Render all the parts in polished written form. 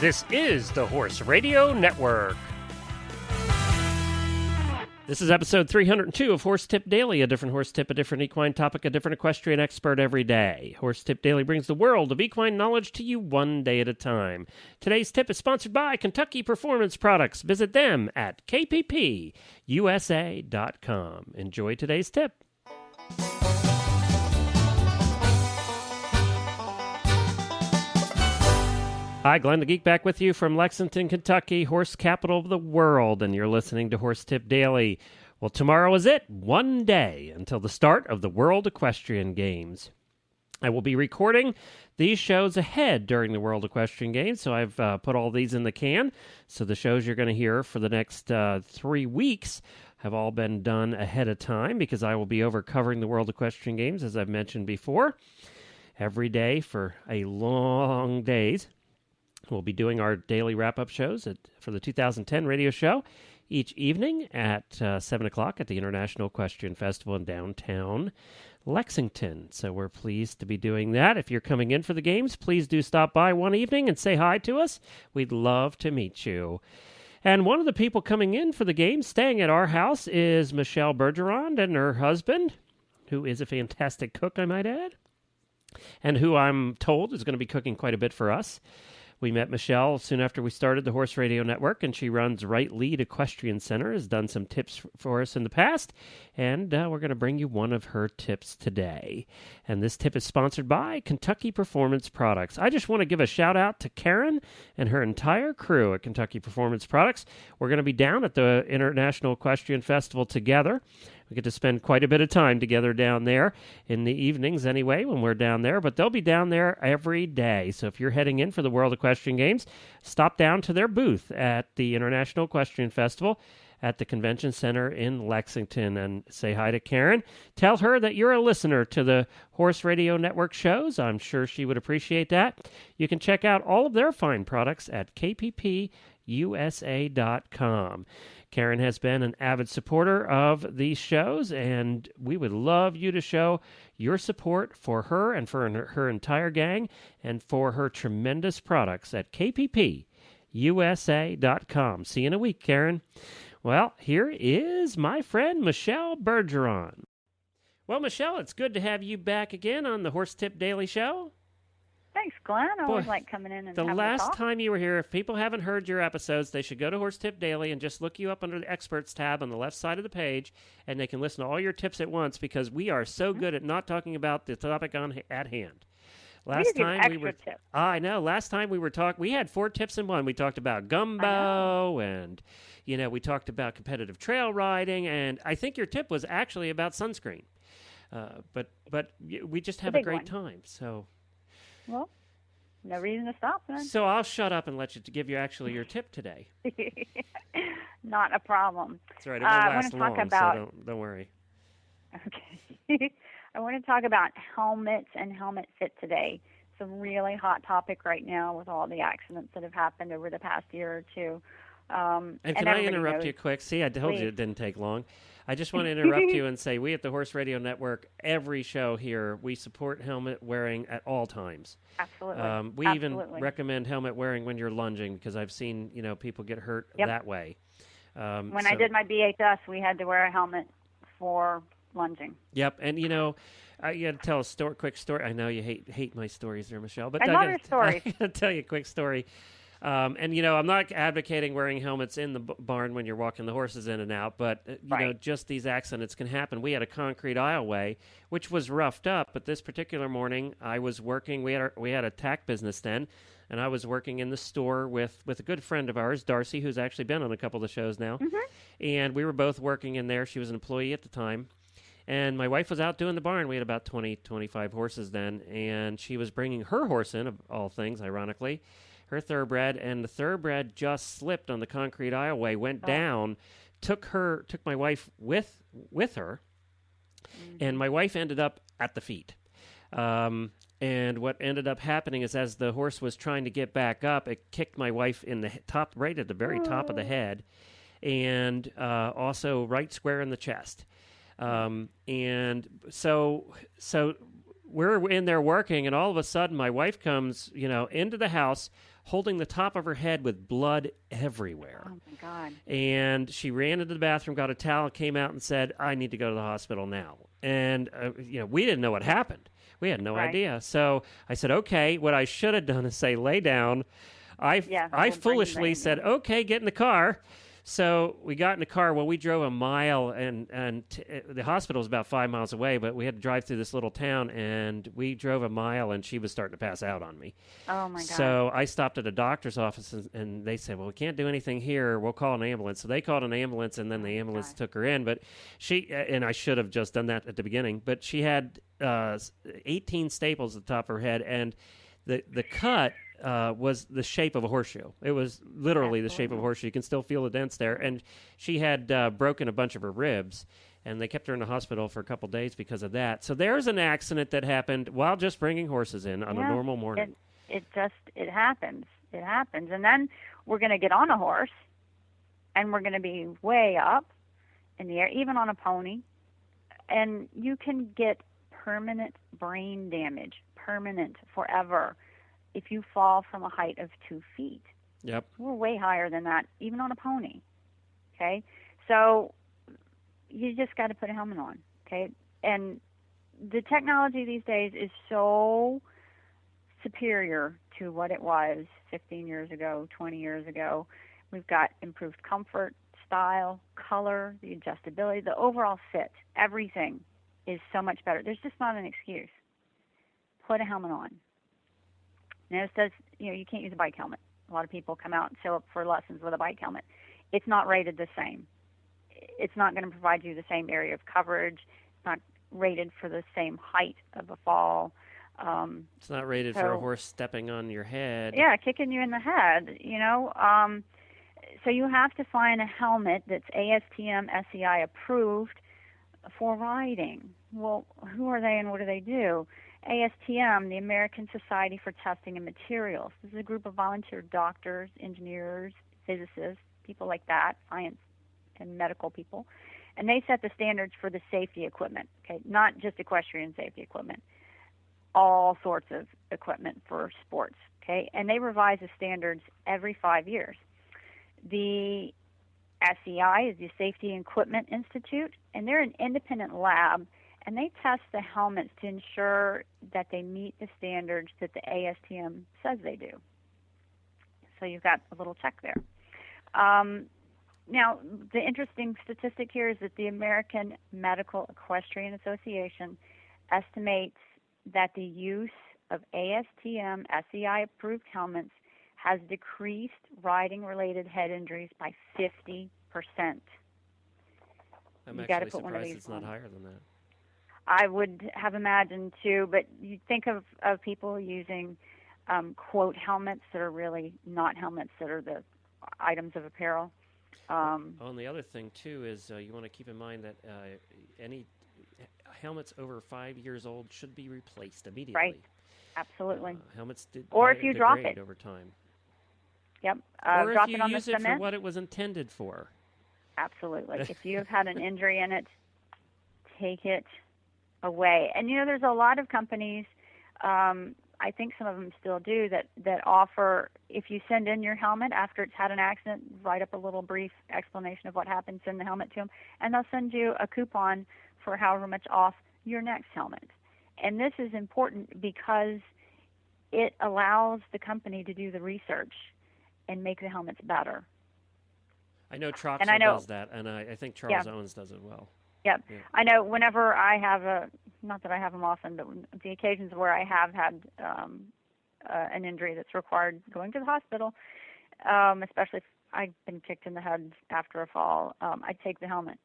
This is the Horse Radio Network. This is episode 302 of Horse Tip Daily, a different horse tip, a different equine topic, a different equestrian expert every day. Horse Tip Daily brings the world of equine knowledge to you one day at a time. Today's tip is sponsored by Kentucky Performance Products. Visit them at kppusa.com. Enjoy today's tip. Hi, Glenn the Geek back with you from Lexington, Kentucky, horse capital of the world, and you're listening to Horse Tip Daily. Well, tomorrow is it. One day until the start of the World Equestrian Games. I will be recording these shows ahead during the World Equestrian Games, so I've put all these in the can. So the shows you're going to hear for the next 3 weeks have all been done ahead of time because I will be over covering the World Equestrian Games, as I've mentioned before, every day for a long days. We'll be doing our daily wrap-up shows for the 2010 radio show each evening at 7 o'clock at the International Equestrian Festival in downtown Lexington. So we're pleased to be doing that. If you're coming in for the games, please do stop by one evening and say hi to us. We'd love to meet you. And one of the people coming in for the games, staying at our house, is Michelle Bergeron and her husband, who is a fantastic cook, I might add, and who I'm told is going to be cooking quite a bit for us. We met Michelle soon after we started the Horse Radio Network, and she runs Right Lead Equestrian Center, has done some tips for us in the past, and we're going to bring you one of her tips today. And this tip is sponsored by Kentucky Performance Products. I just want to give a shout-out to Karen and her entire crew at Kentucky Performance Products. We're going to be down at the International Equestrian Festival together. We get to spend quite a bit of time together down there in the evenings anyway when we're down there, but they'll be down there every day. So if you're heading in for the World Equestrian Games, stop down to their booth at the International Equestrian Festival at the Convention Center in Lexington and say hi to Karen. Tell her that you're a listener to the Horse Radio Network shows. I'm sure she would appreciate that. You can check out all of their fine products at kppusa.com. Karen has been an avid supporter of these shows, and we would love you to show your support for her and for her entire gang and for her tremendous products at kppusa.com. See you in a week, Karen. Well, here is my friend Michelle Bergeron. Well, Michelle, it's good to have you back again on the Horse Tip Daily Show. Thanks, Glenn. I always like coming in and the last time you were here, if people haven't heard your episodes, they should go to Horse Tip Daily and just look you up under the Experts tab on the left side of the page, and they can listen to all your tips at once because we are so good at not talking about the topic at hand. Last time we were tips. I know. Last time we were we had 4 tips in one. We talked about gumbo and we talked about competitive trail riding, and I think your tip was actually about sunscreen. But we just have a great time. So well, no reason to stop then. So I'll shut up and let you give you your tip today. Not a problem. That's right. It won't last long, so don't worry. Okay. I want to talk about helmets and helmet fit today. It's a really hot topic right now with all the accidents that have happened over the past year or two. And can I interrupt you quick? See, I told you it didn't take long. I just want to interrupt you and say we at the Horse Radio Network, every show here, we support helmet wearing at all times. Absolutely. We even recommend helmet wearing when you're lunging because I've seen people get hurt that way. When I did my BHS, we had to wear a helmet for lunging. Yep, and I got to tell a quick story. I know you hate my stories there, Michelle, but I love your stories. I got to tell you a quick story. I'm not advocating wearing helmets in the barn when you're walking the horses in and out, but, just these accidents can happen. We had a concrete aisleway, which was roughed up, but this particular morning I was working. We had a tack business then, and I was working in the store with a good friend of ours, Darcy, who's actually been on a couple of the shows now, and we were both working in there. She was an employee at the time. And my wife was out doing the barn. We had about 20, 25 horses then, and she was bringing her horse in, of all things, ironically, her thoroughbred, and the thoroughbred just slipped on the concrete aisleway, went down, took my wife with her, and my wife ended up at the feet. And what ended up happening is as the horse was trying to get back up, it kicked my wife in the top, right at the very top of the head, and also right square in the chest. And so we're in there working, and all of a sudden my wife comes, into the house, holding the top of her head with blood everywhere. Oh my God. And she ran into the bathroom, got a towel, came out and said, I need to go to the hospital now. And, we didn't know what happened. We had no Right. idea. So I said, okay, what I should have done is say, lay down. I foolishly said, okay, get in the car. So we got in the car. Well, we drove a mile, and the hospital was about 5 miles away, but we had to drive through this little town, and we drove a mile, and she was starting to pass out on me. Oh, my God. So I stopped at a doctor's office, and they said, well, we can't do anything here. We'll call an ambulance. So they called an ambulance, and then the ambulance took her in. But and I should have just done that at the beginning, but she had 18 staples at the top of her head, and the cut was the shape of a horseshoe. It was literally the shape of a horseshoe. You can still feel the dents there. And she had broken a bunch of her ribs, and they kept her in the hospital for a couple days because of that. So there's an accident that happened while just bringing horses in on a normal morning. It happens. It happens. And then we're going to get on a horse, and we're going to be way up in the air, even on a pony. And you can get permanent brain damage, permanent, forever, if you fall from a height of 2 feet. Yep. We're way higher than that, even on a pony. Okay? So you just got to put a helmet on. Okay? And the technology these days is so superior to what it was 15 years ago, 20 years ago. We've got improved comfort, style, color, the adjustability, the overall fit, everything is so much better. There's just not an excuse. Put a helmet on. Now, you can't use a bike helmet. A lot of people come out and show up for lessons with a bike helmet. It's not rated the same. It's not going to provide you the same area of coverage. It's not rated for the same height of a fall. It's not rated for a horse stepping on your head. Yeah, kicking you in the head, So you have to find a helmet that's ASTM SEI approved for riding. Well, who are they and what do they do? ASTM, the American Society for Testing and Materials. This is a group of volunteer doctors, engineers, physicists, people like that, science and medical people. And they set the standards for the safety equipment, okay? Not just equestrian safety equipment, all sorts of equipment for sports, okay? And they revise the standards every 5 years. The SEI is the Safety Equipment Institute, and they're an independent lab, and they test the helmets to ensure that they meet the standards that the ASTM says they do. So you've got a little check there. Now, the interesting statistic here is that the American Medical Equestrian Association estimates that the use of ASTM SEI-approved helmets has decreased riding-related head injuries by 50%. I'm actually surprised it's not higher than that. I would have imagined too, but you think of people using quote helmets that are really not helmets, that are the items of apparel. And the other thing too is you want to keep in mind that any helmets over 5 years old should be replaced immediately. Right, absolutely. Helmets if you drop it over time. Yep. Or drop if you it on use the it cement. for what it was intended for. Absolutely. If you have had an injury in it, take it away. And there's a lot of companies, I think some of them still do, that offer, if you send in your helmet after it's had an accident, write up a little brief explanation of what happened, send the helmet to them, and they'll send you a coupon for however much off your next helmet. And this is important because it allows the company to do the research and make the helmets better. I know Troxel does that, and I think Charles Owens does it well. Yep. Yeah. I know whenever I have not that I have them often, but the occasions where I have had an injury that's required going to the hospital, especially if I've been kicked in the head after a fall, I take the helmet.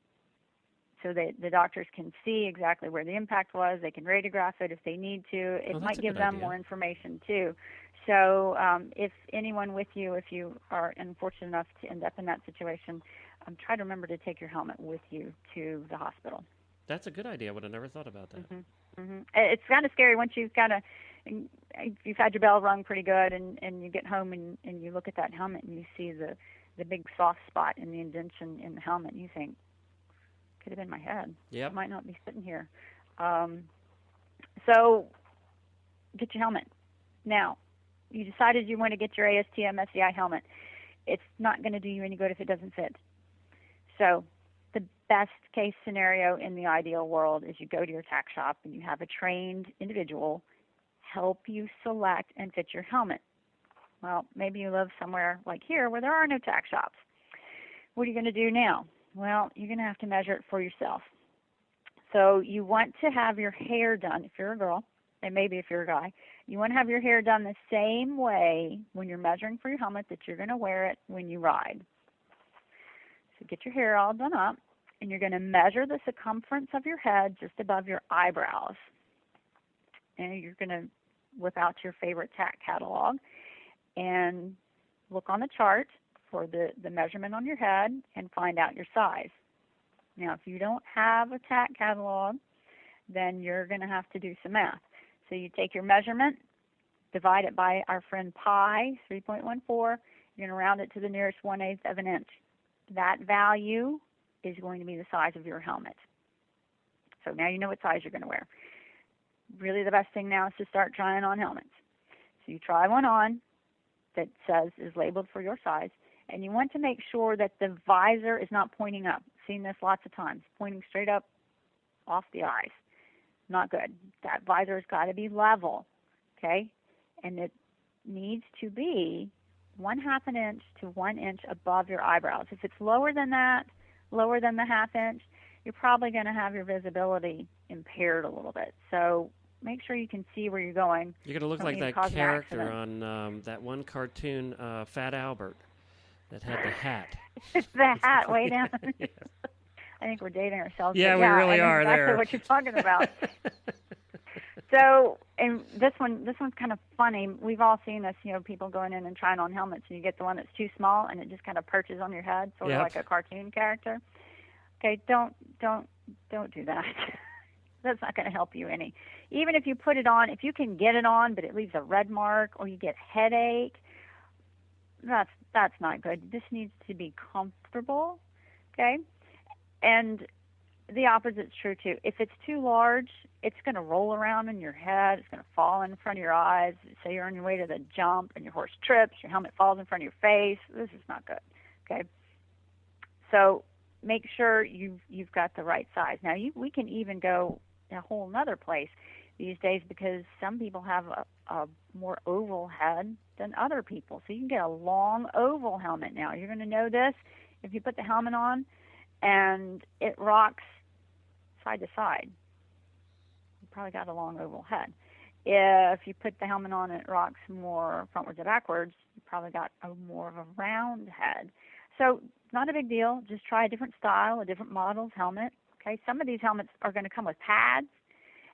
So the doctors can see exactly where the impact was. They can radiograph it if they need to. It might give them more information, too. So if anyone with you, if you are unfortunate enough to end up in that situation, try to remember to take your helmet with you to the hospital. That's a good idea. I would have never thought about that. Mm-hmm. Mm-hmm. It's kind of scary once you've had your bell rung pretty good and you get home and you look at that helmet and you see the big soft spot in the indentation in the helmet and you think, could have been my head. Yep. I might not be sitting here. So get your helmet. Now, You decided you want to get your ASTM SEI helmet. It's not going to do you any good if it doesn't fit. So the best case scenario in the ideal world is you go to your tack shop and you have a trained individual help you select and fit your helmet. Well, maybe you live somewhere like here where there are no tack shops. What are you going to do now? Well, you're going to have to measure it for yourself. So you want to have your hair done if you're a girl, and maybe if you're a guy. You want to have your hair done the same way when you're measuring for your helmet that you're going to wear it when you ride. So get your hair all done up, and you're going to measure the circumference of your head just above your eyebrows. And you're going to whip out your favorite tack catalog and look on the chart for the measurement on your head and find out your size. Now, if you don't have a tack catalog, then you're going to have to do some math. So you take your measurement, divide it by our friend pi, 3.14. You're going to round it to the nearest 1/8 of an inch. That value is going to be the size of your helmet. So now you know what size you're going to wear. Really the best thing now is to start trying on helmets. So you try one on that is labeled for your size, and you want to make sure that the visor is not pointing up. I've seen this lots of times, pointing straight up off the eyes. Not good. That visor's got to be level, okay? And it needs to be 1/2 inch to 1 inch above your eyebrows. If it's lower than that, lower than the 1/2 inch, you're probably going to have your visibility impaired a little bit. So make sure you can see where you're going. You're going to look like that character on that one cartoon, Fat Albert, that had the hat. The hat way down. Yeah. I think we're dating ourselves. Yeah, we really are exactly there. What you're talking about. So, and this one's kind of funny. We've all seen this, people going in and trying on helmets, and you get the one that's too small, and it just kind of perches on your head, sort of like a cartoon character. Okay, don't do that. That's not going to help you any. Even if you put it on, if you can get it on, but it leaves a red mark or you get headache, that's not good. This needs to be comfortable, okay? And the opposite's true too. If it's too large, it's going to roll around in your head. It's going to fall in front of your eyes. Say you're on your way to the jump and your horse trips, your helmet falls in front of your face. This is not good, okay? So make sure you've got the right size. Now, we can even go a whole nother place these days because some people have a more oval head than other people. So you can get a long oval helmet now. You're going to know this if you put the helmet on and it rocks side to side. You probably got a long oval head. If you put the helmet on and it rocks more frontwards or backwards, you probably got more of a round head. So not a big deal. Just try a different style, a different model's helmet. Okay, some of these helmets are going to come with pads,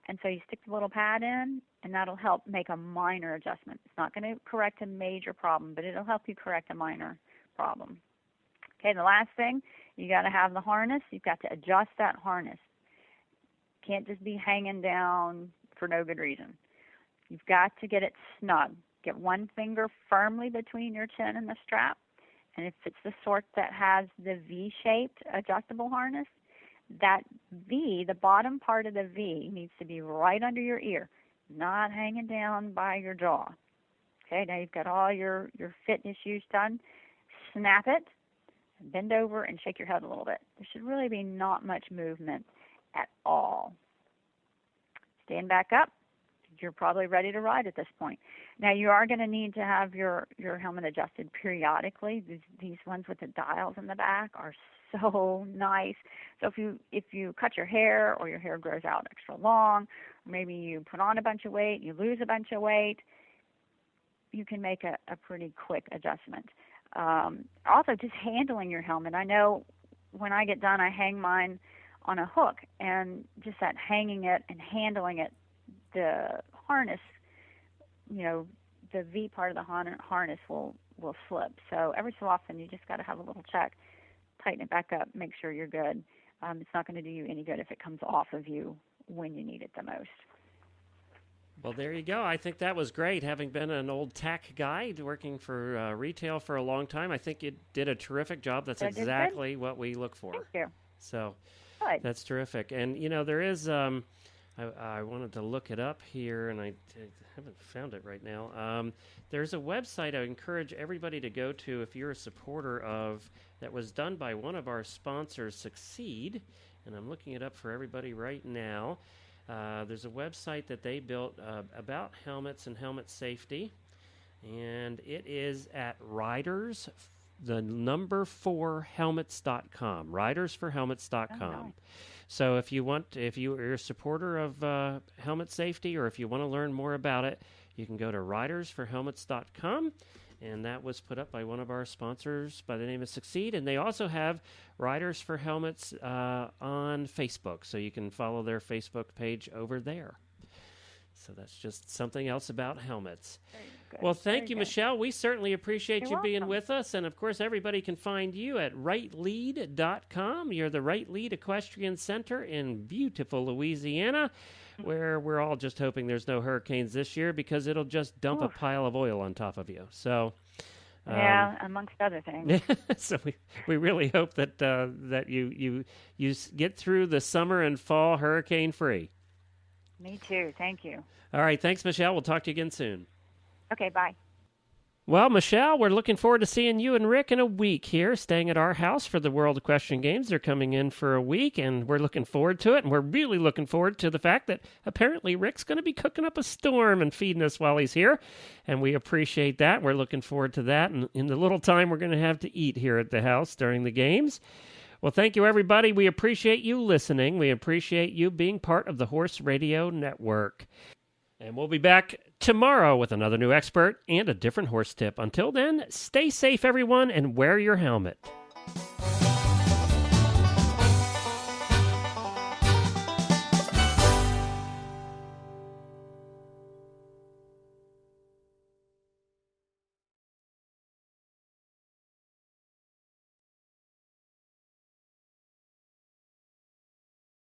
and so you stick the little pad in, and that'll help make a minor adjustment. It's not going to correct a major problem, but it'll help you correct a minor problem. Okay, the last thing, you got to have the harness. You've got to adjust that harness. Can't just be hanging down for no good reason. You've got to get it snug. Get one finger firmly between your chin and the strap, and if it's the sort that has the V-shaped adjustable harness, that V, the bottom part of the V, needs to be right under your ear, not hanging down by your jaw. Okay, now you've got all your fit issues done. Snap it, bend over, and shake your head a little bit. There should really be not much movement at all. Stand back up. You're probably ready to ride at this point. Now, you are going to need to have your helmet adjusted periodically. These ones with the dials in the back are so nice. So if you cut your hair or your hair grows out extra long, or maybe you put on a bunch of weight, you lose a bunch of weight, you can make a pretty quick adjustment. Also, just handling your helmet. I know when I get done, I hang mine on a hook, and just that hanging it and handling it, the harness, the V part of the harness will slip. So every so often you just got to have a little check, tighten it back up, make sure you're good. It's not going to do you any good if it comes off of you when you need it the most. Well, there you go. I think that was great. Having been an old tack guy working for retail for a long time, I think you did a terrific job. That's exactly what we look for. Thank you. So good. That's terrific. And, there is I wanted to look it up here, and I haven't found it right now. There's a website I encourage everybody to go to if you're a supporter of, that was done by one of our sponsors, Succeed, and I'm looking it up for everybody right now. There's a website that they built about helmets and helmet safety, and it is at riders4helmets.com, ridersforhelmets.com. Oh, nice. So if you're a supporter of helmet safety, or if you want to learn more about it, you can go to ridersforhelmets.com, and that was put up by one of our sponsors by the name of Succeed. And they also have Riders for Helmets on Facebook, so you can follow their Facebook page over there. So that's just something else about helmets. Well, thank you, Michelle. We certainly appreciate you being with us. And, of course, everybody can find you at rightlead.com. You're the Right Lead Equestrian Center in beautiful Louisiana, where we're all just hoping there's no hurricanes this year, because it'll just dump a pile of oil on top of you. So, yeah, amongst other things. So we really hope that that you get through the summer and fall hurricane-free. Me too. Thank you. All right. Thanks, Michelle. We'll talk to you again soon. Okay, bye. Well, Michelle, we're looking forward to seeing you and Rick in a week here, staying at our house for the World Equestrian Games. They're coming in for a week, and we're looking forward to it. And we're really looking forward to the fact that apparently Rick's going to be cooking up a storm and feeding us while he's here. And we appreciate that. We're looking forward to that. And in the little time we're going to have to eat here at the house during the games. Well, thank you, everybody. We appreciate you listening. We appreciate you being part of the Horse Radio Network. And we'll be back tomorrow with another new expert and a different horse tip. Until then, stay safe, everyone, and wear your helmet.